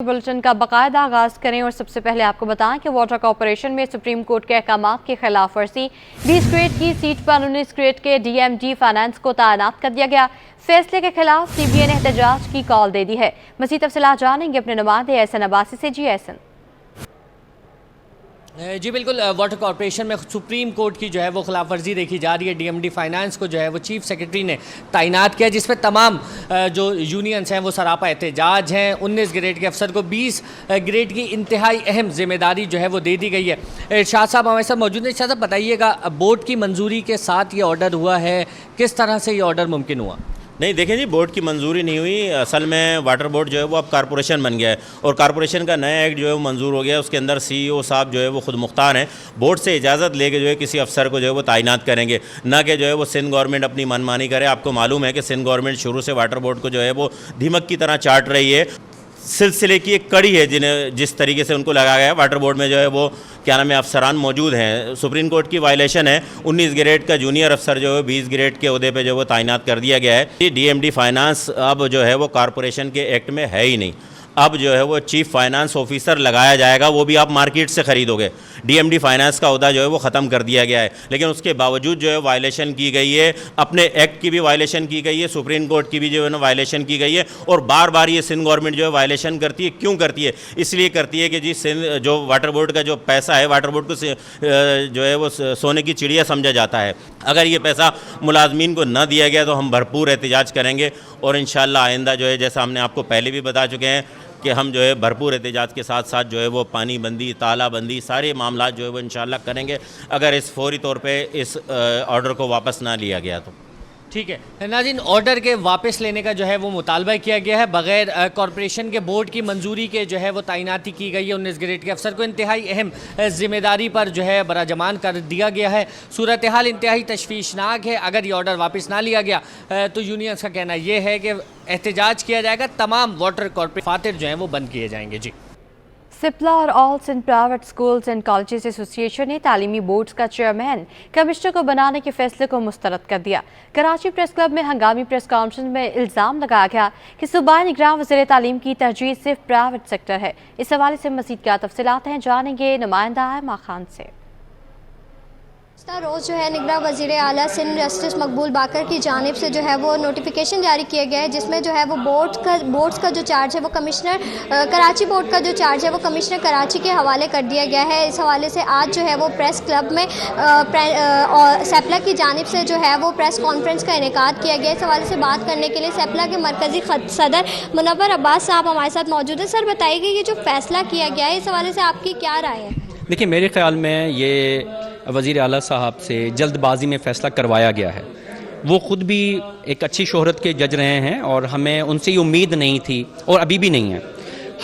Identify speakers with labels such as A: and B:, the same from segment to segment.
A: Bulletin का बाकायदा आगाज करें और सबसे पहले आपको बताएं कि वाटर कॉर्पोरेशन में सुप्रीम कोर्ट के अहकामात की खिलाफ वर्जी 20 ग्रेड की सीट पर 19 ग्रेड के डीएमडी फाइनेंस को तैनात कर दिया गया। फैसले के खिलाफ सीबीए ने एहतजाज की कॉल दे दी है। मज़ीद तफसीलात जानेंगे अपने नुमाइंदे एहसन अब्बासी से। जी एहसन।
B: जी बिल्कुल, वाटर कॉर्पोरेशन में सुप्रीम कोर्ट की जो है वो खिलाफ वर्जी देखी जा रही है। डीएमडी फाइनेंस को जो है वो चीफ सेक्रेटरी ने तैनात किया, जिस पर तमाम जो यूनियंस हैं वो सरापा एहतजाज हैं। 19 ग्रेड के अफसर को 20 ग्रेड की इंतहाई अहम जिम्मेदारी जो है वो दे दी गई है। इरशाद साहब हमारे साथ मौजूद हैं। इरशाद साहब बताइएगा, बोर्ड की मंजूरी के साथ ये ऑर्डर हुआ है, किस तरह से ये ऑर्डर मुमकिन हुआ?
C: नहीं, देखें जी, बोर्ड की मंजूरी नहीं हुई। असल में वाटर बोर्ड जो है वो अब कारपोरेशन बन गया है और कारपोरेशन का नया एक्ट जो है वो मंजूर हो गया। उसके अंदर सीईओ साहब जो है वो खुद मुख्तार हैं, बोर्ड से इजाज़त लेके जो है किसी अफसर को जो है वो तैनात करेंगे, ना कि जो है वो सिंध गवर्नमेंट अपनी मनमानी करे। आपको मालूम है कि सिंध गवर्नमेंट शुरू से वाटर बोर्ड को जो है वो दीमक की तरह चाट रही है। सिलसिले की एक कड़ी है जिस तरीके से उनको लगाया गया है। वाटर बोर्ड में जो है वो क्या नाम है अफसरान मौजूद हैं। सुप्रीम कोर्ट की वायलेशन है। 19 ग्रेड का जूनियर अफसर जो है 20 ग्रेड के ओहदे पे जो है वो तैनात कर दिया गया है। डीएमडी फाइनेंस अब जो है वो कारपोरेशन के एक्ट में है ही नहीं। अब जो है वो चीफ फाइनेंस ऑफिसर लगाया जाएगा, वो भी आप मार्केट से ख़रीदोगे। डीएमडी फाइनेंस का ओहदा जो है वो ख़त्म कर दिया गया है, लेकिन उसके बावजूद जो है वायलेशन की गई है। अपने एक्ट की भी वायलेशन की गई है, सुप्रीम कोर्ट की भी जो है ना वायलेशन की गई है। और बार बार ये सिंध गवर्नमेंट जो है वायलेशन करती है। क्यों करती है? इसलिए करती है कि जी सिंध जो वाटर बोर्ड का जो पैसा है, वाटर बोर्ड को जो है वो सोने की चिड़िया समझा जाता है। अगर ये पैसा मुलाजमीन को न दिया गया तो हम भरपूर एहतजाज करेंगे और इंशाअल्लाह आइंदा जो है, जैसा हमने आपको पहले भी बता चुके हैं कि हम जो है भरपूर एहतजाज के साथ साथ जो है वो पानी बंदी, तालाबंदी, सारे मामला जो है वो इंशाअल्लाह करेंगे, अगर इस फौरी तौर पे इस ऑर्डर को वापस ना लिया गया तो।
B: ठीक है नाज़रीन, ऑर्डर के वापस लेने का जो है वो मुतालबा किया गया है। बगैर कॉरपोरेशन के बोर्ड की मंजूरी के जो है वो तैनाती की गई है। 19 ग्रेड के अफसर को इंतहाई अहम जिम्मेदारी पर जो है बराजमान कर दिया गया है। सूरत हाल इंतहाई तशवीशनाक है। अगर ये ऑर्डर वापस ना लिया गया तो यूनियंस का कहना यह है कि एहतजाज किया जाएगा, तमाम वाटर कॉर्पोरेट फातिर जो हैं वो बंद किए जाएंगे। जी,
A: सिप्ला और all Sindh private schools and colleges association ने तालीमी बोर्ड्स का चेयरमैन कमिश्नर को बनाने के फैसले को मुस्तरद कर दिया। कराची प्रेस क्लब में हंगामी प्रेस कॉन्फ्रेंस में इल्ज़ाम लगाया गया कि सूबाई निगरान वज़ीर तालीम की तरजीह सिर्फ प्राइवेट सेक्टर है। इस हवाले से मज़ीद क्या तफसीलात हैं, जानेंगे नुमाइंदा अहमा खान से।
D: रोज़ जो है निगरान वज़ीर आला सिंध जस्टिस मकबूल बाकर की जानिब से जो है वो नोटिफिकेशन जारी किया गया है, जिसमें जो है वो बोर्ड्स का जो चार्ज है वो कमिश्नर कराची बोर्ड का जो चार्ज है वो कमिश्नर कराची के हवाले कर दिया गया है। इस हवाले से आज जो है वो प्रेस क्लब में सेप्ला की जानिब से जो है वो प्रेस कॉन्फ्रेंस का इनेकाद किया गया। इस हवाले से बात करने के लिए सेप्ला के मरकज़ी सदर मुनव्वर अब्बास साहब हमारे साथ मौजूद है। सर बताइए ये जो फैसला किया गया है, इस हवाले से आपकी क्या राय है?
E: देखिए, मेरे ख़्याल में ये वज़ीर आला साहब से जल्दबाजी में फ़ैसला करवाया गया है। वो ख़ुद भी एक अच्छी शोहरत के जज रहे हैं और हमें उनसे ये उम्मीद नहीं थी और अभी भी नहीं है।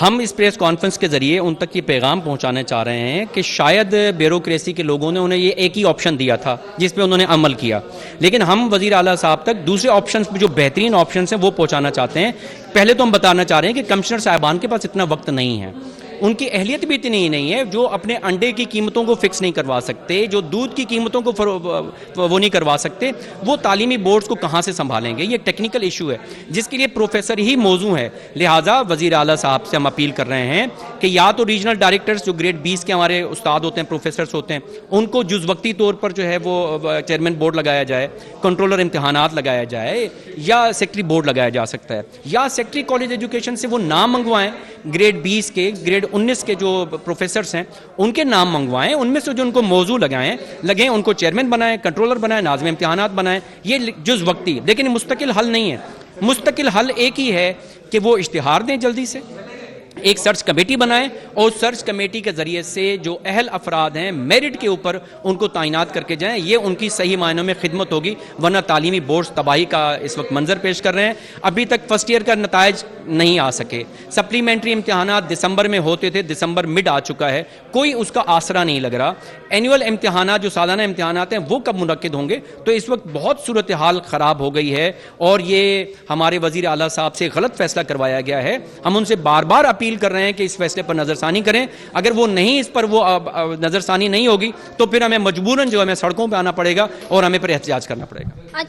E: हम इस प्रेस कॉन्फ्रेंस के ज़रिए उन तक ये पैगाम पहुंचाना चाह रहे हैं कि शायद ब्यूरोक्रेसी के लोगों ने उन्हें ये एक ही ऑप्शन दिया था जिस पे उन्होंने अमल किया, लेकिन हम वज़ीर आला साहब तक दूसरे ऑप्शन जो बेहतरीन ऑप्शन हैं वो पहुँचाना चाहते हैं। पहले तो हम बताना चाह रहे हैं कि कमिश्नर साहिबान के पास इतना वक्त नहीं है, उनकी अहलियत भी इतनी नहीं है, जो अपने अंडे की कीमतों को फिक्स नहीं करवा सकते, जो दूध की कीमतों को वो नहीं करवा सकते, वो तालीमी बोर्ड्स को कहाँ से संभालेंगे? ये टेक्निकल इशू है जिसके लिए प्रोफेसर ही मौजू है। लिहाजा वज़ीर आला साहब से हम अपील कर रहे हैं कि या तो रीजनल डायरेक्टर्स जो ग्रेड 20 के हमारे उस्ताद होते हैं, प्रोफेसर्स होते हैं, उनको जुज़वक्ती तौर पर जो है वो चेयरमैन बोर्ड लगाया जाए, कंट्रोलर इम्तहानात लगाया जाए, या सेक्रेटरी बोर्ड लगाया जा सकता है, या सेक्रेटरी कॉलेज एजुकेशन से वो नाम मंगवाएं ग्रेड 20 के, ग्रेड 19 के जो प्रोफेसर्स हैं उनके नाम मंगवाएं, उनमें से जो उनको मौजू लगें उनको चेयरमैन बनाएं, कंट्रोलर बनाएं, नाज़िम इम्तिहानात बनाएं। ये जुज़ वक्ती, लेकिन मुस्तकिल हल नहीं है। मुस्तकिल हल एक ही है कि वो इश्तिहार दें, जल्दी से एक सर्च कमेटी बनाएं और सर्च कमेटी के ज़रिए से जो अहल अफराद हैं मेरिट के ऊपर उनको तैनात करके जाएं। ये उनकी सही मायनों में खिदमत होगी, वरना तालीमी बोर्ड्स तबाही का इस वक्त मंजर पेश कर रहे हैं। अभी तक फर्स्ट ईयर का नताइज नहीं आ सके। सप्लीमेंट्री इम्तहानात दिसंबर में होते थे, दिसंबर मिड आ चुका है, कोई उसका आसरा नहीं लग रहा। एनुअल इम्तहानात जो सालाना इम्तहानात हैं वो कब मुनक्किद होंगे? तो इस वक्त बहुत सूरत हाल ख़राब हो गई है और ये हमारे वज़ीर आला साहब से गलत फैसला करवाया गया है। हम उनसे बार बार अपील कर रहे हैं कि इस फैसले पर नजरसानी करें। अगर वो नहीं, इस पर वो नजरसानी नहीं होगी तो फिर हमें मजबूरन जो हमें सड़कों पे आना पड़ेगा और हमें पर एहतजाज करना पड़ेगा।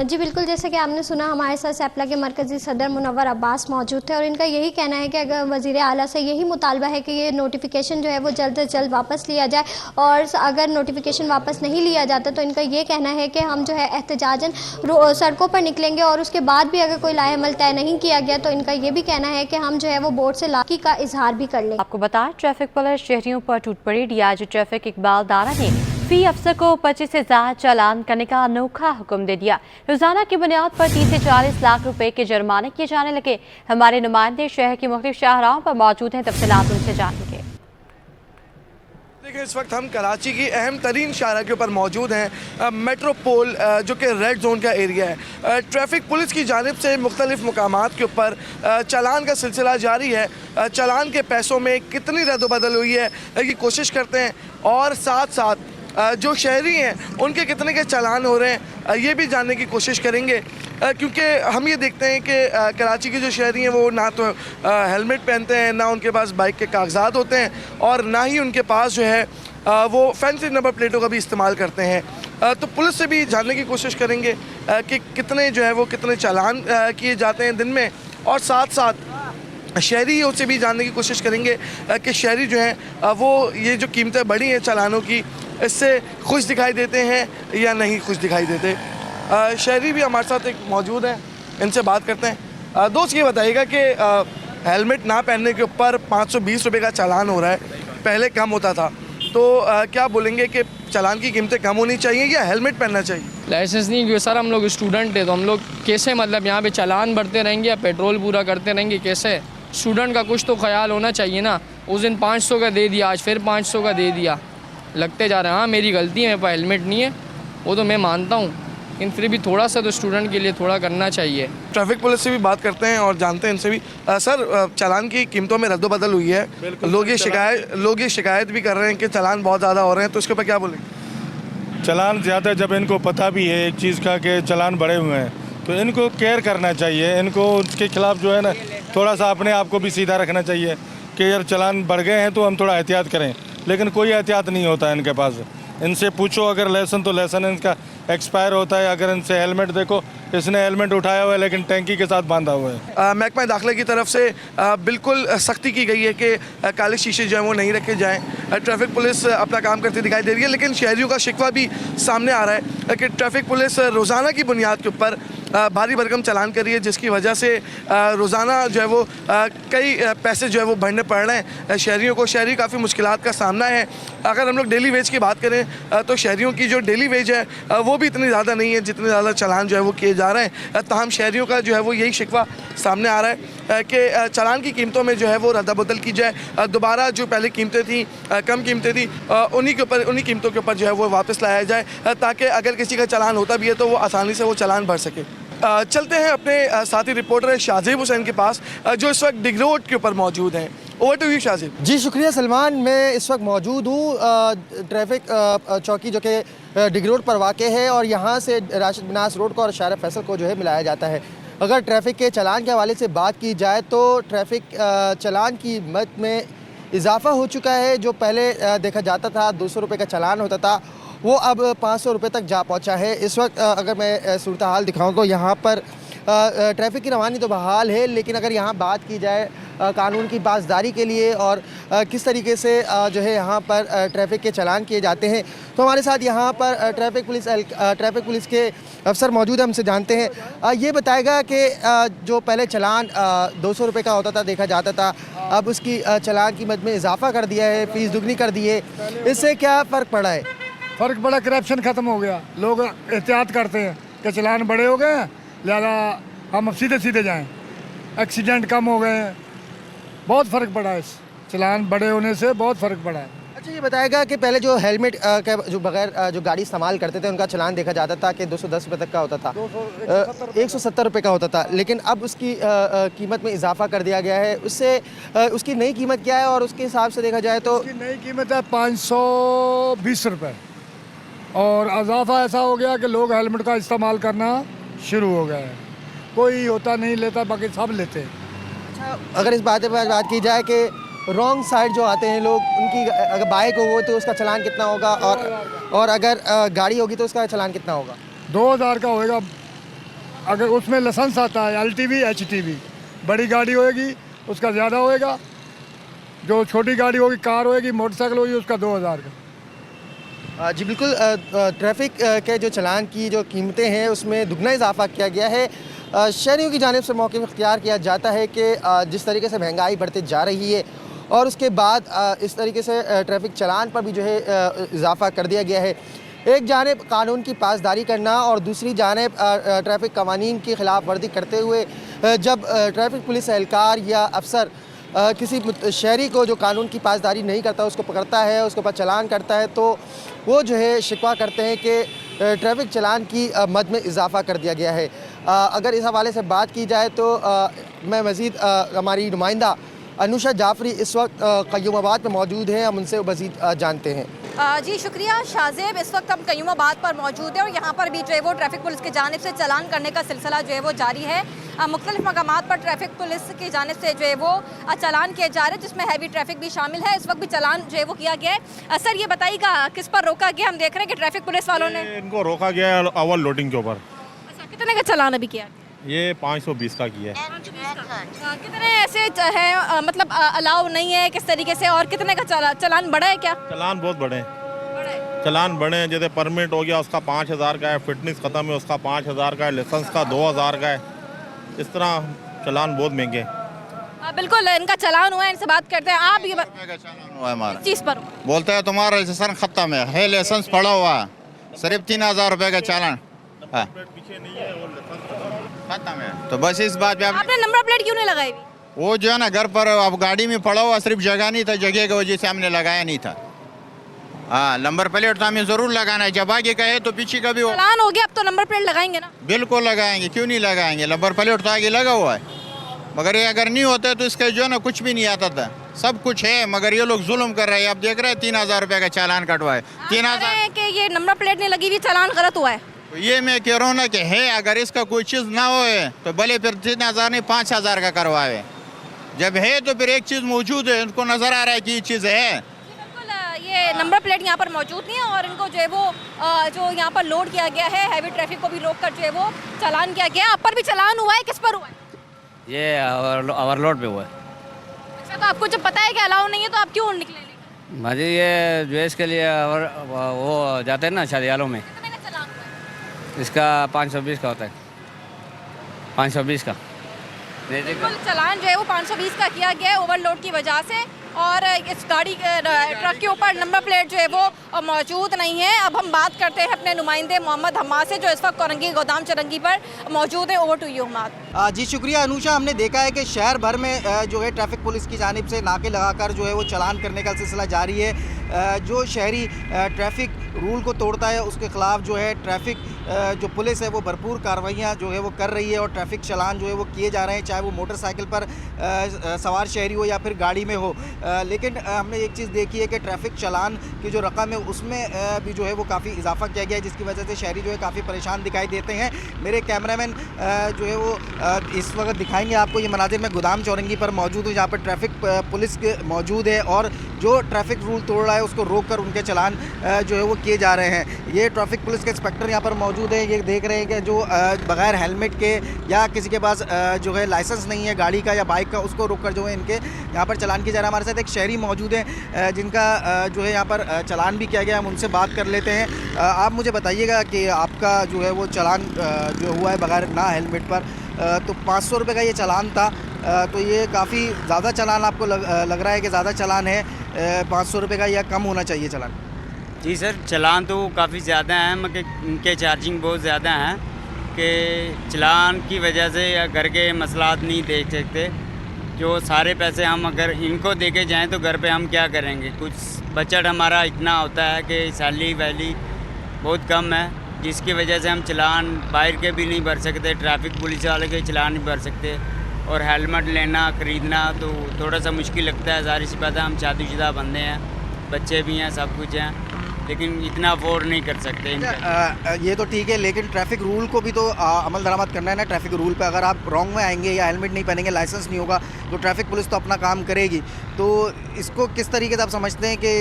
D: जी बिल्कुल, जैसे कि आपने सुना हमारे साथ सेप्ला के मरकज़ी सदर मुनव्वर अब्बास मौजूद थे और इनका यही कहना है कि अगर वज़ीर आला से यही मुतालबा है कि ये नोटिफिकेशन जो है वो जल्द से जल्द वापस लिया जाए, और अगर नोटिफिकेशन वापस नहीं लिया जाता तो इनका ये कहना है कि हम जो है एहतजाजन सड़कों पर निकलेंगे, और उसके बाद भी अगर कोई लाहेमल तय नहीं किया गया तो इनका ये भी कहना है कि हम जो है वो बोर्ड से लाकी का इजहार भी कर लेंगे।
A: आपको बताएं, ट्रैफिक पुलिस शहरियों पर टूट पड़ी। डीआईजी ट्रैफिक इकबाल दारा ने फी अफसर को 25 से ज्यादा चालान करने का अनोखा हुक्म दे दिया। रोजाना की बुनियाद पर 30 से 40 लाख रुपए के जुर्माने किए जाने लगे। हमारे नुमाइंदे शहर की मुख्तलिफ शाहराहों पर मौजूद हैं, तफसीलात उनसे जानेंगे।
F: देखिए, इस वक्त हम कराची की अहम तरीन शाहरा के ऊपर मौजूद हैं, मेट्रोपोल जो कि रेड जोन का एरिया है। ट्रैफिक पुलिस की जानिब से मुख्तलिफ मुकामात के ऊपर चालान का सिलसिला जारी है। चालान के पैसों में कितनी रद्द-बदल हुई है ये कोशिश करते हैं, और साथ साथ जो शहरी हैं उनके कितने के चालान हो रहे हैं ये भी जानने की कोशिश करेंगे, क्योंकि हम ये देखते हैं कि कराची के जो शहरी हैं वो ना तो हेलमेट पहनते हैं, ना उनके पास बाइक के कागजात होते हैं, और ना ही उनके पास जो है वो फैंसी नंबर प्लेटों का भी इस्तेमाल करते हैं। तो पुलिस से भी जानने की कोशिश करेंगे कि कितने जो है वो कितने चालान किए जाते हैं दिन में, और साथ साथ शहरियों से भी जानने की कोशिश करेंगे कि शहरी जो हैं वो ये जो कीमतें बढ़ी हैं चालानों की, इससे खुश दिखाई देते हैं या नहीं खुश दिखाई देते। शहरी भी हमारे साथ एक मौजूद हैं, इनसे बात करते हैं। दोस्त ये बताइएगा कि हेलमेट ना पहनने के ऊपर 520 रुपये का चालान हो रहा है, पहले कम होता था, तो क्या बोलेंगे कि चालान की कीमतें कम होनी चाहिए या हेलमेट पहनना चाहिए?
G: लाइसेंस नहीं, क्योंकि सर हम लोग स्टूडेंट है, तो हम लोग कैसे मतलब यहाँ पे चालान भरते रहेंगे या पेट्रोल पूरा करते रहेंगे कैसे? स्टूडेंट का कुछ तो ख्याल होना चाहिए ना। उस दिन 500 का दे दिया, आज फिर 500 का दे दिया, लगते जा रहे हैं। हाँ मेरी गलती है, मेरे पास हेलमेट नहीं है, वो तो मैं मानता हूँ, लेकिन फिर भी थोड़ा सा तो स्टूडेंट के लिए थोड़ा करना चाहिए।
F: ट्रैफिक पुलिस से भी बात करते हैं और जानते हैं इनसे भी। सर, चालान की कीमतों में रद्द-बदल हुई है, लोग ये शिकायत भी कर रहे हैं कि चालान बहुत ज़्यादा हो रहे हैं, तो इसके ऊपर क्या बोलेंगे?
H: चालान ज़्यादा, जब इनको पता भी है एक चीज़ का कि चालान बढ़े हुए हैं, तो इनको केयर करना चाहिए। इनको उसके खिलाफ जो है ना थोड़ा सा अपने आप को भी सीधा रखना चाहिए कि यार चालान बढ़ गए हैं तो हम थोड़ा एहतियात करें, लेकिन कोई एहतियात नहीं होता है इनके पास। इनसे पूछो अगर लाइसेंस, तो लाइसेंस इनका एक्सपायर होता है। अगर इनसे हेलमेट देखो, इसने हेलमेट उठाया हुआ है लेकिन टैंकी के साथ बांधा हुआ है।
F: महकमा दाखिला की तरफ से बिल्कुल सख्ती की गई है कि काले शीशे जो हैं वो नहीं रखे जाएं। ट्रैफिक पुलिस अपना काम करती दिखाई दे रही है, लेकिन शहरियों का शिकवा भी सामने आ रहा है कि ट्रैफिक पुलिस रोज़ाना की बुनियाद के ऊपर भारी भरकम चालान कर रही है, जिसकी वजह से रोज़ाना जो है वो कई पैसे जो है वो भरने पड़ रहे हैं शहरियों को। शहरी काफ़ी मुश्किलात का सामना है। अगर हम लोग डेली वेज की बात करें तो शहरियों की जो डेली वेज है वो भी इतनी ज़्यादा नहीं है जितने ज़्यादा चालान जो है वो किए जा रहे हैं। ताहम शहरियों का जो है वो यही शिकवा सामने आ रहा है कि चालान की कीमतों में जो है वो रद्द-बदल की जाए, दोबारा जो पहले कीमतें थी, कम कीमतें थी, उन्हीं कीमतों के ऊपर जो है वो वापस लाया जाए, ताकि अगर किसी का चालान होता भी है तो वो आसानी से वो चालान भर सके। चलते हैं अपने साथी रिपोर्टर शाहजेब हुसैन के पास, जो इस वक्त डिग रोड के ऊपर मौजूद हैं। Over to you Shahzeb.
I: जी शुक्रिया सलमान, मैं इस वक्त मौजूद हूँ ट्रैफिक चौकी जो कि डिग रोड पर वाक़ है, और यहाँ से राशिद बिनास रोड को और शारा फैसल को जो है मिलाया जाता है। अगर ट्रैफिक के चालान के हवाले से बात की जाए तो ट्रैफिक चालान की कीमत में इजाफ़ा हो चुका है। जो पहले देखा जाता था 200 रुपये का चालान होता था, वो अब 500 रुपये तक जा पहुंचा है। इस वक्त अगर मैं सूरत हाल दिखाऊं तो यहाँ पर ट्रैफिक की रवानी तो बहाल है, लेकिन अगर यहाँ बात की जाए कानून की पासदारी के लिए और किस तरीके से जो है यहाँ पर ट्रैफिक के चालान किए जाते हैं, तो हमारे साथ यहाँ पर ट्रैफिक पुलिस के अफसर मौजूद हैं, हमसे जानते हैं। ये बताएगा कि जो पहले चालान 200 रुपये का होता था, देखा जाता था, अब उसकी चालान कीमत में इजाफ़ा कर दिया है, फ़ीस दुगनी कर दी है, इससे क्या फ़र्क पड़ा है?
J: फ़र्क पड़ा, करप्शन ख़त्म हो गया, लोग एहतियात करते हैं कि चालान बड़े हो गए हैं, लिहाजा हम अब सीधे सीधे जाएं, एक्सीडेंट कम हो गए हैं, बहुत फ़र्क पड़ा है। इस चालान बड़े होने से बहुत फ़र्क पड़ा है।
I: अच्छा, ये बताएगा कि पहले जो हेलमेट के जो बगैर जो गाड़ी इस्तेमाल करते थे उनका चालान देखा जाता था कि 210 रुपये तक का होता था, 170 रुपये का होता था, लेकिन अब उसकी कीमत में इजाफा कर दिया गया है। उससे उसकी नई कीमत क्या है, और उसके हिसाब से देखा जाए तो
J: उसकी नई कीमत है 520 रुपये, और इजाफा ऐसा हो गया कि लोग हेलमेट का इस्तेमाल करना शुरू हो गए हैं। कोई होता नहीं लेता, बाकी सब लेते हैं।
I: अच्छा, अगर इस बात पर बात की जाए कि रॉन्ग साइड जो आते हैं लोग, उनकी अगर बाइक हो तो उसका चालान कितना होगा, और अगर गाड़ी होगी तो उसका चालान कितना होगा?
J: 2000 का होएगा। अगर उसमें लाइसेंस आता है LTV HTV, बड़ी गाड़ी होएगी उसका ज़्यादा होएगा, जो छोटी गाड़ी होगी, कार होएगी, मोटरसाइकिल होगी, उसका 2000 का।
I: जी बिल्कुल, ट्रैफिक के जो चालान की जो कीमतें हैं उसमें दुगना इजाफा किया गया है। शहरियों की जानिब से मौक़िफ़ इख्तियार किया जाता है कि जिस तरीके से महंगाई बढ़ती जा रही है और उसके बाद इस तरीके से ट्रैफिक चालान पर भी जो है इजाफा कर दिया गया है। एक जानिब कानून की पासदारी करना और दूसरी जानिब ट्रैफिक कवानीन की खिलाफ वर्जी करते हुए जब ट्रैफिक पुलिस एहलकार या अफसर किसी शहरी को जो कानून की पासदारी नहीं करता उसको पकड़ता है, उसके ऊपर चालान करता है, तो वो जो है शिकवा करते हैं कि ट्रैफिक चालान की मद में इजाफा कर दिया गया है। अगर इस हवाले से बात की जाए तो मैं मज़ीद हमारी नुमाइंदा अनुषा जाफरी इस वक्त क़य्यूमाबाद में मौजूद हैं, हम उनसे मज़ीद जानते हैं।
K: जी शुक्रिया शाहजेब। इस वक्त हम क़य्यूमाबाद पर मौजूद हैं और यहाँ पर भी जो है वो ट्रैफिक पुलिस की जानिब से चालान करने का सिलसिला जो है वो जारी है। मुख्तलिफ मकामात पर ट्रैफिक पुलिस की जानिब से जो है वो चालान किए जा रहे हैं, जिसमें हैवी ट्रैफिक भी शामिल है। इस वक्त भी चालान जो है वो किया गया है। सर ये बताइएगा किस पर रोका गया? हम देख रहे हैं कि ट्रैफिक पुलिस वालों ने
H: इनको रोका गया है ओवर लोडिंग के ऊपर।
K: अच्छा, कितने का चालान अभी किया?
H: ये 520 का किया है।
K: कितने ऐसे है मतलब अलाउ नहीं है किस तरीके से, और कितने का चालान बड़ा है क्या?
H: चालान बहुत बड़े हैं, चालान बड़े हैं। जैसे परमिट हो गया उसका 5000 का है, फिटनेस ख़त्म है उसका 5000 का है, लाइसेंस का 2000 का है। इस तरह चालान बहुत महंगे हैं।
K: बिल्कुल, इनका चालान हुआ है, इनसे बात करते हैं। आप ये
L: चालान हुआ है हमारा,
K: चीज़ पर
L: बोलते हैं तुम्हारा लाइसेंस खत्म है लाइसेंस पड़ा हुआ है, सिर्फ 3000 रुपये का चालान खत्म है। तो बस इस बात पे
K: आपने नंबर प्लेट क्यों नहीं लगाई?
L: वो जो है ना घर पर अब गाड़ी में पड़ा हुआ, सिर्फ जगह नहीं था, जगह की वजह से हमने लगाया नहीं था। हाँ, नंबर प्लेट तो हमें ज़रूर लगाना है, जब आगे का है तो पीछे का भी हो।
K: चालान हो गया, अब तो नंबर प्लेट लगाएंगे ना?
L: बिल्कुल लगाएंगे, क्यों नहीं लगाएंगे। नंबर प्लेट तो आगे लगा हुआ है, मगर ये अगर नहीं होता तो इसका जो है ना कुछ भी नहीं आता था। सब कुछ है मगर ये लोग जुल्म कर रहे हैं। आप देख रहे हैं 3000 रुपये का चालान कटवाए। 3000
K: कि ये नंबर प्लेट नहीं लगी हुई, चालान गलत हुआ है।
L: तो ये मैं कह रहा हूँ ना कि है, अगर इसका कोई चीज़ ना होए तो भले फिर 3000 नहीं 5000 का करवाए। जब है तो फिर एक चीज़ मौजूद है, उनको नज़र आ रहा है कि ये चीज़ है।
K: ये नंबर प्लेट यहाँ पर मौजूद नहीं है और इनको जो है वो जो यहाँ पर लोड किया गया है, हैवी ट्रैफिक को भी रोक कर जो है वो चालान किया गया। आप पर भी चालान हुआ है, किस पर हुआ है?
E: ये ओवरलोड पे हुआ है।
K: अच्छा, तो आपको जब पता है कि अलाउ नहीं है तो आप क्यों निकले?
E: मुझे ये जो है इसके लिए वो जाते हैं ना शादियालों में,
K: कितने का चालान हुआ है?
E: इसका 520 का होता है, 520 का।
K: बिल्कुल, चालान जो है वो 520 का किया गया है ओवरलोड की वजह से, और इस गाड़ी ट्रक के ऊपर नंबर प्लेट जो है वो मौजूद नहीं है। अब हम बात करते हैं अपने नुमाइंदे मोहम्मद हम्माद से, जो इस वक्त कोरंगी गोदाम चरंगी पर मौजूद है। Over to you Hammad.
I: जी शुक्रिया अनुषा। हमने देखा है कि शहर भर में जो है ट्रैफिक पुलिस की जानिब से नाके लगाकर जो है वो चालान करने का सिलसिला जारी है। जो शहरी ट्रैफिक रूल को तोड़ता है उसके ख़िलाफ़ जो है ट्रैफिक जो पुलिस है वो भरपूर कार्रवाइयाँ जो है वो कर रही है और ट्रैफिक चालान जो है वो किए जा रहे हैं, चाहे वो मोटरसाइकिल पर सवार शहरी हो या फिर गाड़ी में हो। लेकिन हमने एक चीज़ देखी है कि ट्रैफिक चालान की जो रकम है उसमें भी जो है वो काफ़ी इजाफा किया गया है, जिसकी वजह से शहरी जो है काफ़ी परेशान दिखाई देते हैं। मेरे कैमरामैन जो है वो इस वक्त दिखाएंगे आपको ये मनाजिर में गोदाम चौरंगी पर मौजूद हूँ, जहाँ पर ट्रैफिक पुलिस मौजूद है और जो ट्रैफिक रूल तोड़ रहा है उसको रोक कर उनके चालान जो है वो किए जा रहे हैं। ये ट्रैफिक पुलिस के इंस्पेक्टर यहाँ पर मौजूद है। ये देख रहे हैं कि जो बगैर हेलमेट के या किसी के पास जो है लाइसेंस नहीं है गाड़ी का या बाइक का, उसको रोक कर जो है इनके यहाँ पर चालान किया जा रहा है। हमारे साथ एक शहरी मौजूद है जिनका जो है यहाँ पर चालान भी किया गया, हम उनसे बात कर लेते हैं। आप मुझे बताइएगा कि आपका जो है वो चालान जो हुआ है बगैर ना हेलमेट पर, तो 500 रुपये का ये चालान था, तो ये काफ़ी ज़्यादा चालान आपको लग रहा है कि ज़्यादा चालान है 500 रुपये का, या कम होना चाहिए चालान?
M: जी सर, चालान तो काफ़ी ज़्यादा हैं, मगर इनके चार्जिंग बहुत ज़्यादा हैं कि चालान की वजह से या घर के मसलात नहीं देख सकते। जो सारे पैसे हम अगर इनको दे के जाएँ तो घर पे हम क्या करेंगे? कुछ बजट हमारा इतना होता है कि सैलरी वैली बहुत कम है, जिसकी वजह से हम चालान बाहर के भी नहीं भर सकते, ट्रैफिक पुलिस वाले के चालान नहीं भर सकते, और हेलमेट लेना ख़रीदना तो थोड़ा सा मुश्किल लगता है। सारी सी बात है, हम शादीशुदा बंदे हैं, बच्चे भी हैं, सब कुछ हैं, लेकिन इतना अफोर्ड नहीं कर सकते।
I: ये तो ठीक है, लेकिन ट्रैफिक रूल को भी तो अमल दरामद करना है ना। ट्रैफिक रूल पे अगर आप रॉन्ग में आएंगे या हेलमेट नहीं पहनेंगे, लाइसेंस नहीं होगा, तो ट्रैफिक पुलिस तो अपना काम करेगी। तो इसको किस तरीके से आप समझते हैं कि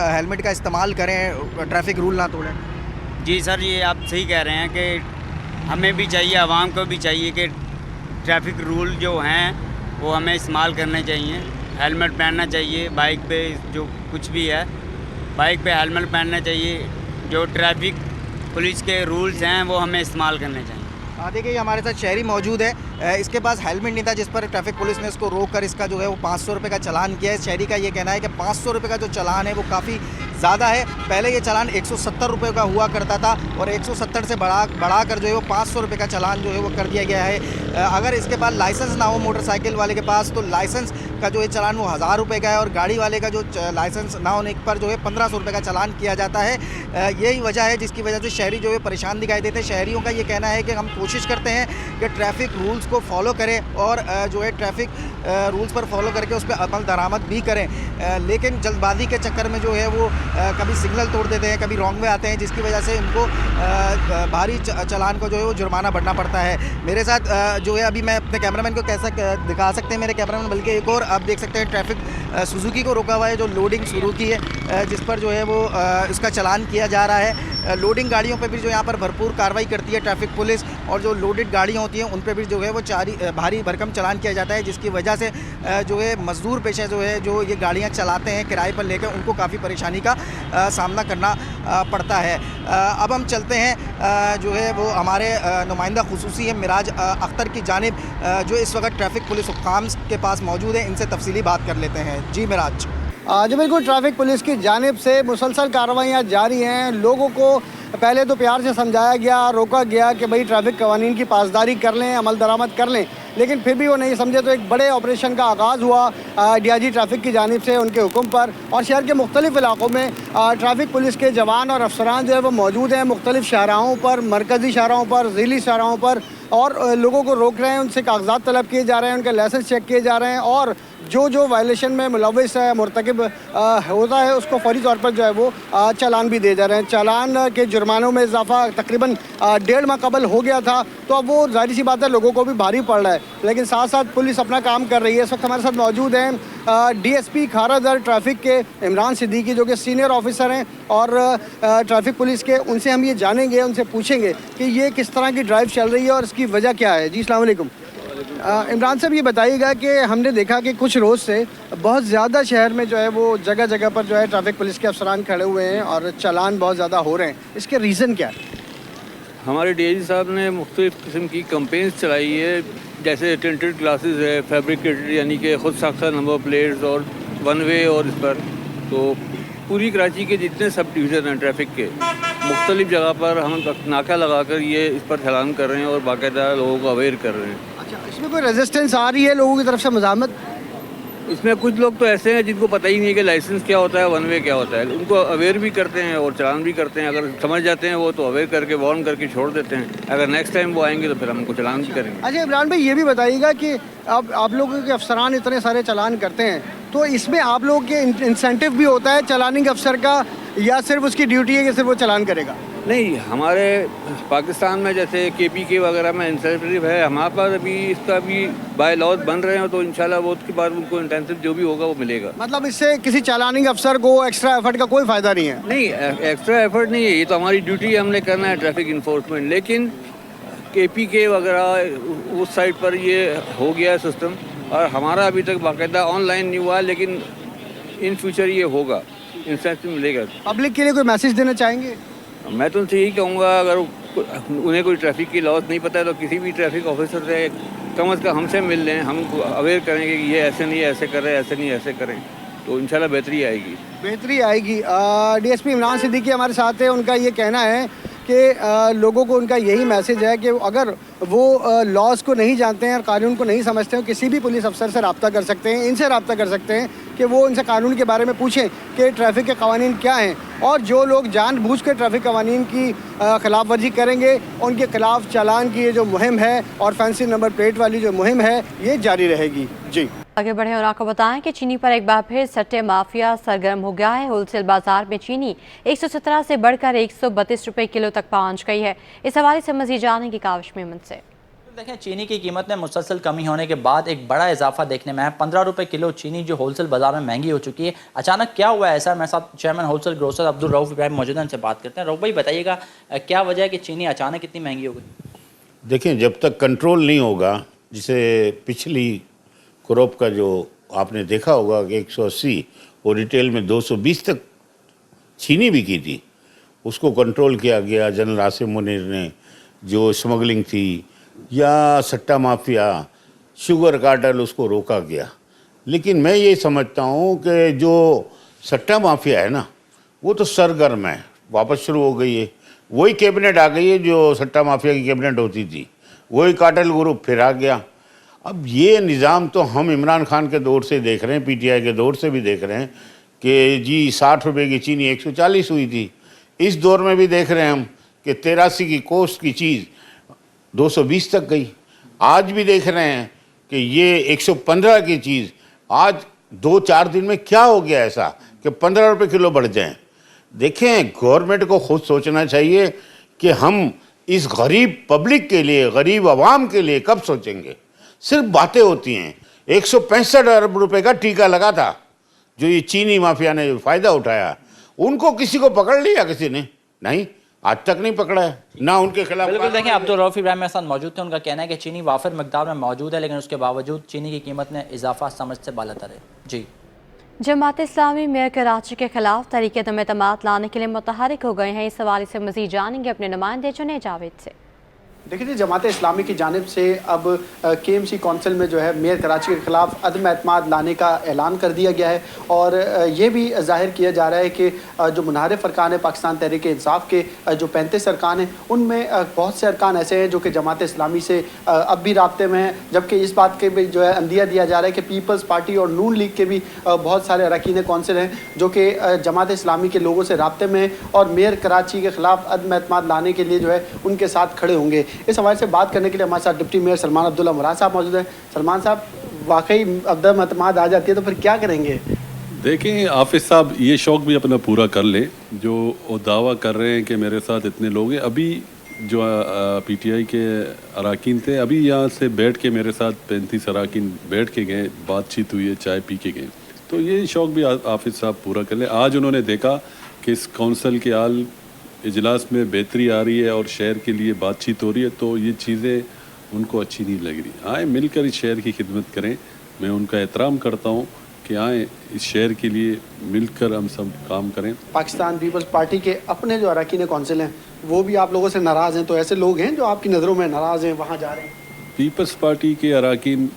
I: हेलमेट का इस्तेमाल करें, ट्रैफिक रूल ना तोड़ें?
M: जी सर, ये आप सही कह रहे हैं कि हमें भी चाहिए, आवाम को भी चाहिए कि ट्रैफिक रूल जो हैं वो हमें इस्तेमाल करने चाहिए। हेलमेट पहनना चाहिए, बाइक पे जो कुछ भी है बाइक पे हेलमेट पहनना चाहिए। जो ट्रैफिक पुलिस के रूल्स हैं वो हमें इस्तेमाल करने चाहिए।
I: देखिए, ये हमारे साथ शहरी मौजूद है, इसके पास हेलमेट नहीं था, जिस पर ट्रैफिक पुलिस ने इसको रोक कर इसका जो है वो 500 रुपये का चालान किया है। शहरी का ये कहना है कि 500 रुपये का जो चालान है वो काफ़ी ज़्यादा है। पहले ये चालान 170 रुपये का हुआ करता था और 170 से बढ़ाकर जो है वो 500 रुपये का चालान जो है वो कर दिया गया है। अगर इसके पास लाइसेंस ना हो मोटरसाइकिल वाले के पास, तो लाइसेंस का जो है चालान वो 1000 रुपये का है, और गाड़ी वाले का जो लाइसेंस ना होने पर जो है 1500 रुपये का चालान किया जाता है। यही वजह है जिसकी वजह से शहरी जो है परेशान दिखाई देते हैं। शहरियों का ये कहना है कि हम कोशिश करते हैं कि ट्रैफिक रूल्स को फॉलो करें और जो है ट्रैफिक रूल्स पर फॉलो करके उस पर अमल दरामद भी करें, लेकिन जल्दबाजी के चक्कर में जो है वो कभी सिग्नल तोड़ देते हैं, कभी रॉन्ग वे आते हैं, जिसकी वजह से उनको भारी चालान को जो है वो जुर्माना भरना पड़ता है। मेरे साथ जो है अभी मैं अपने कैमरामैन को कैसा दिखा सकते हैं मेरे कैमरामैन, बल्कि एक और आप देख सकते हैं ट्रैफिक सुजुकी को रोका हुआ है जो लोडिंग शुरू की है, जिस पर जो है वो इसका चालान किया जा रहा है। लोडिंग गाड़ियों पे भी जो यहाँ पर भरपूर कार्रवाई करती है ट्रैफिक पुलिस, और जो लोडेड गाड़ियाँ होती हैं उन पे भी जो है वो भारी भरकम चालान किया जाता है, जिसकी वजह से जो है मजदूर पेशा जो है जो ये गाड़ियाँ चलाते हैं किराए पर लेकर, उनको काफ़ी परेशानी का सामना करना पड़ता है। अब हम चलते हैं जो है वो हमारे नुमाइंदा खुसूसी है मिराज अख्तर की जानिब, जो इस वक्त ट्रैफिक पुलिस हुक्काम के पास मौजूद है, इनसे तफसीली बात कर लेते हैं। जी मिराज। जी बिल्कुल, ट्रैफिक पुलिस की जानिब से मुसलसल कार्रवाइयाँ जारी हैं। लोगों को पहले तो प्यार से समझाया गया, रोका गया कि भाई ट्रैफिक कवानीन की पासदारी कर लें, अमल दरामद कर लें, लेकिन फिर भी वो नहीं समझे, तो एक बड़े ऑपरेशन का आगाज़ हुआ DIG ट्रैफिक की जानिब से उनके हुक्म पर, और शहर के मुख्तलिफ इलाकों में ट्रैफिक पुलिस के जवान और अफसरान जो है वो मौजूद हैं, मुख्तलिफ शाहराहों पर, मरकज़ी शाहराहों पर, ज़िली शाहराहों पर, और लोगों को रोक रहे हैं, उनसे कागजात तलब किए जा रहे हैं, उनके लाइसेंस चेक किए जा रहे हैं, और जो वायलेशन में मुलविस है, मुर्तकिब होता है, उसको फौरी तौर पर जो है वो चालान भी दे जा रहे हैं। चालान के जुर्मानों में इजाफा तकरीबन 1.5 माह कबल हो गया था, तो अब वो जाहिर सी बात है लोगों को भी भारी पड़ रहा है, लेकिन साथ साथ पुलिस अपना काम कर रही है। इस वक्त हमारे साथ मौजूद हैं DSP खारादर ट्रैफिक के इमरान सिद्दीकी, जो कि सीनियर ऑफिसर हैं और ट्रैफिक पुलिस के। उनसे हम ये जानेंगे, उनसे पूछेंगे कि ये किस तरह की ड्राइव चल रही है और इसकी वजह क्या है। जी अस्सलाम वालेकुम। इमरान साहब, ये बताइएगा कि हमने देखा कि कुछ रोज़ से बहुत ज़्यादा शहर में जो है वो जगह जगह पर जो है ट्रैफिक पुलिस के अफसरान खड़े हुए हैं और चालान बहुत ज़्यादा हो रहे हैं, इसके रीज़न क्या है?
N: हमारे DIG साहब ने मुख्तलिफ़ किस्म की कंपेन्स चलाई है, जैसे टिंटेड ग्लासेस है, फैब्रिकेटेड यानी कि खुद साख्ता नंबर प्लेट्स, और वन वे, और इस पर तो पूरी कराची के जितने सब डिवीज़न हैं ट्रैफिक के मुख्तलिफ़ जगह पर हम नाका लगा कर ये इस पर चालान कर रहे हैं और बाकायदा लोगों को अवेयर कर रहे हैं।
I: अच्छा, इसमें कोई रेजिस्टेंस आ रही है लोगों की तरफ से, मज़ामत?
N: इसमें कुछ लोग तो ऐसे हैं जिनको पता ही नहीं है कि लाइसेंस क्या होता है, वन वे क्या होता है, उनको अवेयर भी करते हैं और चालान भी करते हैं। अगर समझ जाते हैं वो तो अवेयर करके वार्न करके छोड़ देते हैं, अगर नेक्स्ट टाइम वो आएंगे तो फिर हम उनको चालान भी करेंगे।
I: अच्छा इमरान भाई, ये भी बताइएगा कि अब आप लोगों के अफसरान इतने सारे चालान करते हैं, तो इसमें आप लोगों के इंसेंटिव भी होता है चालानिंग अफसर का, या सिर्फ उसकी ड्यूटी है कि सिर्फ वो चालान करेगा?
N: नहीं, हमारे पाकिस्तान में जैसे KPK वगैरह में इंसेंटिव है, हमारे पास अभी इसका भी बाय लॉज बन रहे हैं, तो इंशाल्लाह वो उसके बाद उनको इंसेंटिव जो भी होगा वो मिलेगा।
I: मतलब इससे किसी चालानिंग अफसर को एक्स्ट्रा एफर्ट का कोई फ़ायदा नहीं है?
N: नहीं, एक्स्ट्रा एफर्ट नहीं है, ये तो हमारी ड्यूटी हमने करना है ट्रैफिक इन्फोर्समेंट, लेकिन KPK वगैरह उस साइड पर ये हो गया है सिस्टम, और हमारा अभी तक बाकायदा ऑनलाइन नहीं हुआ, लेकिन इन फ्यूचर ये होगा, इंसेंटिव मिलेगा।
I: पब्लिक के लिए कोई मैसेज देना चाहेंगे?
N: मैं तो उनसे यही कहूँगा, अगर उन्हें कोई ट्रैफिक की लॉस नहीं पता है तो किसी भी ट्रैफिक ऑफिसर से कम से कम हमसे मिल लें, हम अवेयर करेंगे कि ये ऐसे नहीं ऐसे करें, ऐसे नहीं ऐसे करें, तो इंशाल्लाह बेहतरी आएगी।
I: बेहतरी आएगी। DSP इमरान सिद्दीकी हमारे साथ है, उनका ये कहना है कि लोगों को उनका यही मैसेज है कि अगर वो लॉज को नहीं जानते हैं और कानून को नहीं समझते हैं, किसी भी पुलिस अफसर से रब्ता कर सकते हैं, इनसे रब्ता कर सकते हैं कि वो इनसे कानून के बारे में पूछें कि ट्रैफिक के कवानीन क्या हैं, और जो लोग जानबूझ कर ट्रैफिक कवानीन की खिलाफ वर्जी करेंगे उनके खिलाफ चालान की ये जो मुहिम है और फैंसी नंबर प्लेट वाली जो मुहिम है ये जारी रहेगी। जी
A: आगे बढ़े और आपको बताएं कि चीनी पर एक बार फिर सट्टे माफिया सरगर्म हो गया है। होलसेल बाजार में चीनी 117 से बढ़कर 132 रुपए किलो तक पहुंच गई है। इस हवाले से मजीद जाने की काविश में से
O: देखें, चीनी की कीमत में मुसलसल कमी होने के बाद एक बड़ा इजाफा देखने में है। 15 रुपए किलो चीनी जो होलसेल बाजार में महंगी हो चुकी है, अचानक क्या हुआ है ऐसा? मेरे साथ chairman wholesale grocer Abdul Rauf Ibrahim मौजूद हैं, उनसे बात करते हैं। रऊफ भाई बताइएगा क्या वजह है कि चीनी अचानक इतनी महंगी हो गई?
P: देखिए, जब तक कंट्रोल नहीं होगा जिसे पिछली क्रॉप का जो आपने देखा होगा कि 180 और रिटेल में 220 तक चीनी बिकी थी, उसको कंट्रोल किया गया। जनरल आसिम मुनीर ने जो स्मगलिंग थी या सट्टा माफिया, शुगर कार्टेल, उसको रोका गया। लेकिन मैं ये समझता हूँ कि जो सट्टा माफिया है ना, वो तो सरगर्म है, वापस शुरू हो गई है। वही कैबिनेट आ गई है जो सट्टा माफिया की कैबिनेट होती थी, वही कार्टेल ग्रुप फिर आ गया। अब ये निज़ाम तो हम इमरान खान के दौर से देख रहे हैं, पीटीआई के दौर से भी देख रहे हैं कि जी 60 रुपये की चीनी 140 हुई थी। इस दौर में भी देख रहे हैं हम कि 83 की कोस्ट की चीज़ 220 तक गई। आज भी देख रहे हैं कि ये 115 की चीज़ आज 2-4 दिन में क्या हो गया ऐसा कि 15 रुपये किलो बढ़ जाएं। देखें, गवर्नमेंट को खुद सोचना चाहिए कि हम इस गरीब पब्लिक के लिए, गरीब आवाम के लिए कब सोचेंगे। सिर्फ बातें होती हैं। 165 अरब रुपए का टीका लगा था, जो ये चीनी माफिया ने फ़ायदा उठाया, उनको किसी को पकड़ लिया किसी ने? नहीं, आज तक नहीं पकड़ा है, ना उनके खिलाफ।
O: बिल्कुल, देखें अब्दुल रऊफ इब्राहिम मेरे साथ मौजूद थे। उनका कहना है कि चीनी वाफिर मकदार में मौजूद है, लेकिन उसके बावजूद चीनी की कीमत में इजाफा समझ से बालातर है। जी,
A: जमात इस्लामी मेयर कराची के खिलाफ तरीके एतमाद लाने के लिए मुतहरिक हो गए हैं। इस हवाले से मज़ीद जानेंगे अपने नुमाइंदे जुनैद जावेद से।
Q: देखिए, जमात इस्लामी की जानिब से अब KMC कौंसिल में जो है मेयर कराची के ख़िलाफ़ अदम एतमाद लाने का ऐलान कर दिया गया है। और ये भी ज़ाहिर किया जा रहा है कि जो मुनहरिफ अरकान है पाकिस्तान तहरीक इंसाफ के, जो 35 अरकान हैं, उनमें बहुत से अरकान ऐसे हैं जो कि जमात इस्लामी से अब भी राब्ते में हैं। जबकि इस बात के भी जो है अंदिया दिया जा रहा है कि पीपल्स पार्टी और नून लीग के भी बहुत सारे अरकान कौंसिल हैं जो कि जमात इस्लामी के लोगों से राब्ते में हैं और मेयर कराची के ख़िलाफ़ अदम एतमाद लाने के लिए जो है उनके साथ खड़े होंगे। इस हवाले से बात करने के लिए हमारे साथ डिप्टी मेयर सलमान अब्दुल्ला मुराद साहब मौजूद हैं। सलमान साहब, वाकई अदम एतमाद आ जाती है तो फिर क्या करेंगे?
R: देखें, हाफिज़ साहब ये शौक़ भी अपना पूरा कर ले, जो वो दावा कर रहे हैं कि मेरे साथ इतने लोग हैं। अभी जो PTI के अरकान थे, अभी यहाँ से बैठ के मेरे साथ 35 अरकान बैठ के गए, बातचीत हुई है, चाय पी के गए। तो ये शौक़ भी हाफिज़ साहब पूरा कर ले। आज उन्होंने देखा कि इस कौंसिल के हाल इजलास में बेहतरी आ रही है और शहर के लिए बातचीत हो रही है, तो ये चीज़ें उनको अच्छी नहीं लग रही। आए मिलकर इस शहर की खिदमत करें। मैं उनका एहतराम करता हूँ कि आए इस शहर के लिए मिलकर हम सब काम करें।
Q: पाकिस्तान पीपल्स पार्टी के अपने जो अरकान कौंसिल हैं वो भी आप लोगों से नाराज़ हैं, तो ऐसे लोग हैं जो आपकी नज़रों में नाराज़ हैं, वहाँ जा रहे हैं?
R: पीपल्स पार्टी के अरकान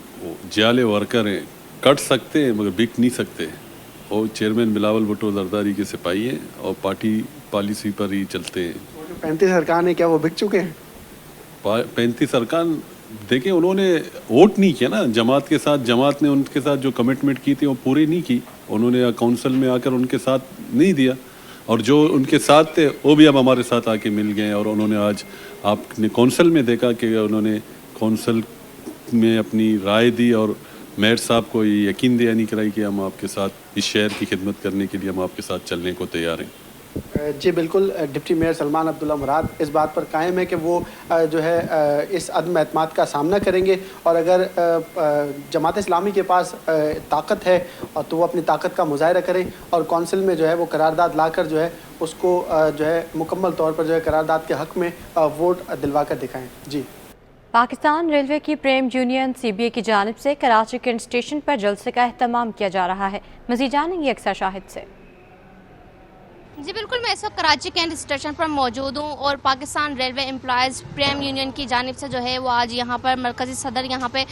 R: जाले वर्कर हैं, कट सकते हैं मगर बिक नहीं सकते। और चेयरमैन बिलावल भुट्टो जरदारी के सिपाही हैं और पार्टी पॉलिसी पर ही चलते हैं।
Q: जो 35 अरकान है क्या वो बिक चुके हैं?
R: 35 अरकान देखें, उन्होंने वोट नहीं किया ना जमात के साथ। जमात ने उनके साथ जो कमिटमेंट की थी वो पूरी नहीं की। उन्होंने काउंसिल में आकर उनके साथ नहीं दिया, और जो उनके साथ थे वो भी अब हमारे साथ आके मिल गए। और उन्होंने आज आपने काउंसिल में देखा कि उन्होंने काउंसिल में अपनी राय दी और मेयर साहब को ये यकीन दयानी कराई कि हम आपके साथ इस शहर की खिदमत करने के लिए हम आपके साथ चलने को तैयार हैं।
Q: जी बिल्कुल, डिप्टी मेयर सलमान अब्दुल्ला मुराद इस बात पर कायम है कि वो जो है इस अदम एतमाद का सामना करेंगे। और अगर जमात इस्लामी के पास ताकत है तो वो अपनी ताकत का मुजाहरा करें और कौंसिल में जो है वो करारदाद लाकर जो है उसको जो है मुकम्मल तौर पर जो है करारदाद के हक़ में वोट दिलवा कर दिखाएँ। जी,
A: पाकिस्तान रेलवे की प्रेम यूनियन CBA की जानिब से कराची कैंट स्टेशन पर जलसे का एहतमाम किया जा रहा है। मज़ीद जानेंगे अक्सर शाहिद से।
S: जी बिल्कुल, मैं इस वक्त कराची कैंट स्टेशन पर मौजूद हूँ और पाकिस्तान रेलवे एम्प्लॉयज़ प्रेम यूनियन की जानिब से जो है वो आज यहाँ पर मरकज़ी सदर यहाँ पे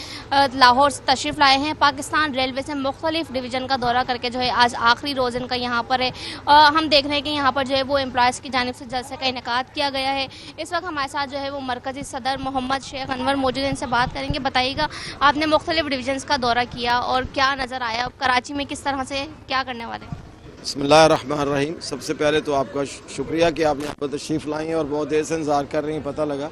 S: लाहौर से तशरीफ़ लाए हैं। पाकिस्तान रेलवे से मुख्तलिफ डिवीज़न का दौरा करके जो है आज आखिरी रोज़ इनका यहाँ पर है। हम देख रहे हैं कि यहाँ पर जो है वो एम्प्लॉयज़ की जानिब से जलसे का इनेकाद किया गया है। इस वक्त हमारे साथ जो है वो मरकज़ी सदर मोहम्मद शेख अनवर मौजूद हैं, इनसे बात करेंगे। बताइएगा, आपने मुख्तलिफ डिवीज़न्स का दौरा किया और क्या नज़र आया, कराची में किस तरह से क्या करने वाले हैं?
T: बिस्मिल्लाहिर्रहमानिर्रहीम। सबसे पहले तो आपका शुक्रिया कि आपने यहाँ पर तशरीफ़ लाई हैं और बहुत देर से इंतज़ार कर रही हैं, पता लगा।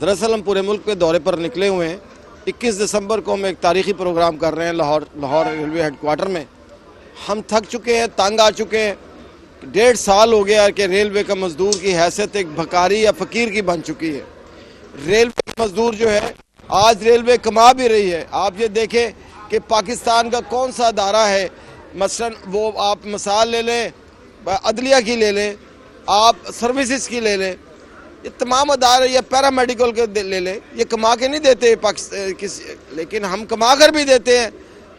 T: दरअसल हम पूरे मुल्क के दौरे पर निकले हुए हैं। 21 दिसंबर को हम एक तारीख़ी प्रोग्राम कर रहे हैं लाहौर रेलवे हेडक्वार्टर में। हम थक चुके हैं, तंग आ चुके हैं। 1.5 साल हो गया कि रेलवे का मज़दूर की हैसियत एक भकारी या फ़कीर की बन चुकी है। रेलवे का मज़दूर जो है आज रेलवे कमा भी रही है। आप ये देखें कि पाकिस्तान का कौन सा अदारा है, मसलन वो आप मिसाल ले लें, अदलिया की ले लें, आप सर्विसेज की ले लें, ये तमाम अदारे या पैरामेडिकल के ले ले, ये कमा के नहीं देते लेकिन हम कमा कर भी देते हैं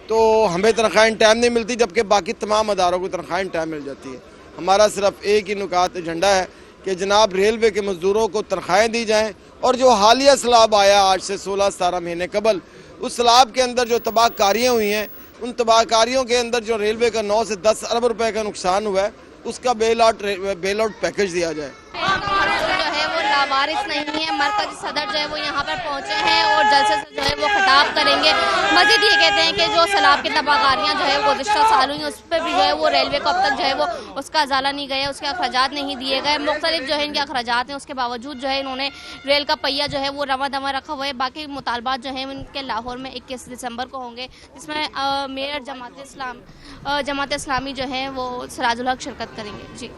T: तो हमें तनख्वाहें टाइम नहीं मिलती, जबकि बाकी तमाम अदारों को तनख्वाहें टाइम मिल जाती है। हमारा सिर्फ एक ही नुकात एजेंडा है कि जनाब रेलवे के मजदूरों को तनख्वाहें दी जाएँ, और जो हालिया सैलाब आया आज से 16-17 महीने कबल, उस सैलाब के अंदर जो तबाहकारियाँ हुई हैं, उन तबाहकारियों के अंदर जो रेलवे का 9 से 10 अरब रुपए का नुकसान हुआ है, उसका बेल आउट पैकेज दिया जाए।
S: जो है वो लावारिस नहीं है। मरकजी सदर जो है वो यहाँ पर पहुँचे हैं और जलसे से जो है वो खिताब करेंगे। मजीद ये कहते हैं कि जो सैलाब की तबाहकारियाँ जो है वो गुज़िश्ता साल हुई, उस पर भी जो है वो रेलवे को अब तक जो है वो उसका अजाला नहीं गया, उसके अखराजात नहीं दिए गए। मुख्तलिफ जो है इनके अखराजात हैं, उसके बावजूद जो है इन्होंने रेल का पहिया जो है वो रवा दवा रखा हुआ है। बाकी मुतालबात जो है इनके लाहौर में 21 दिसंबर को होंगे, जिसमें मेयर जमात इस्लामी जो है वो सिराजुल हक शिरकत करेंगे। जी।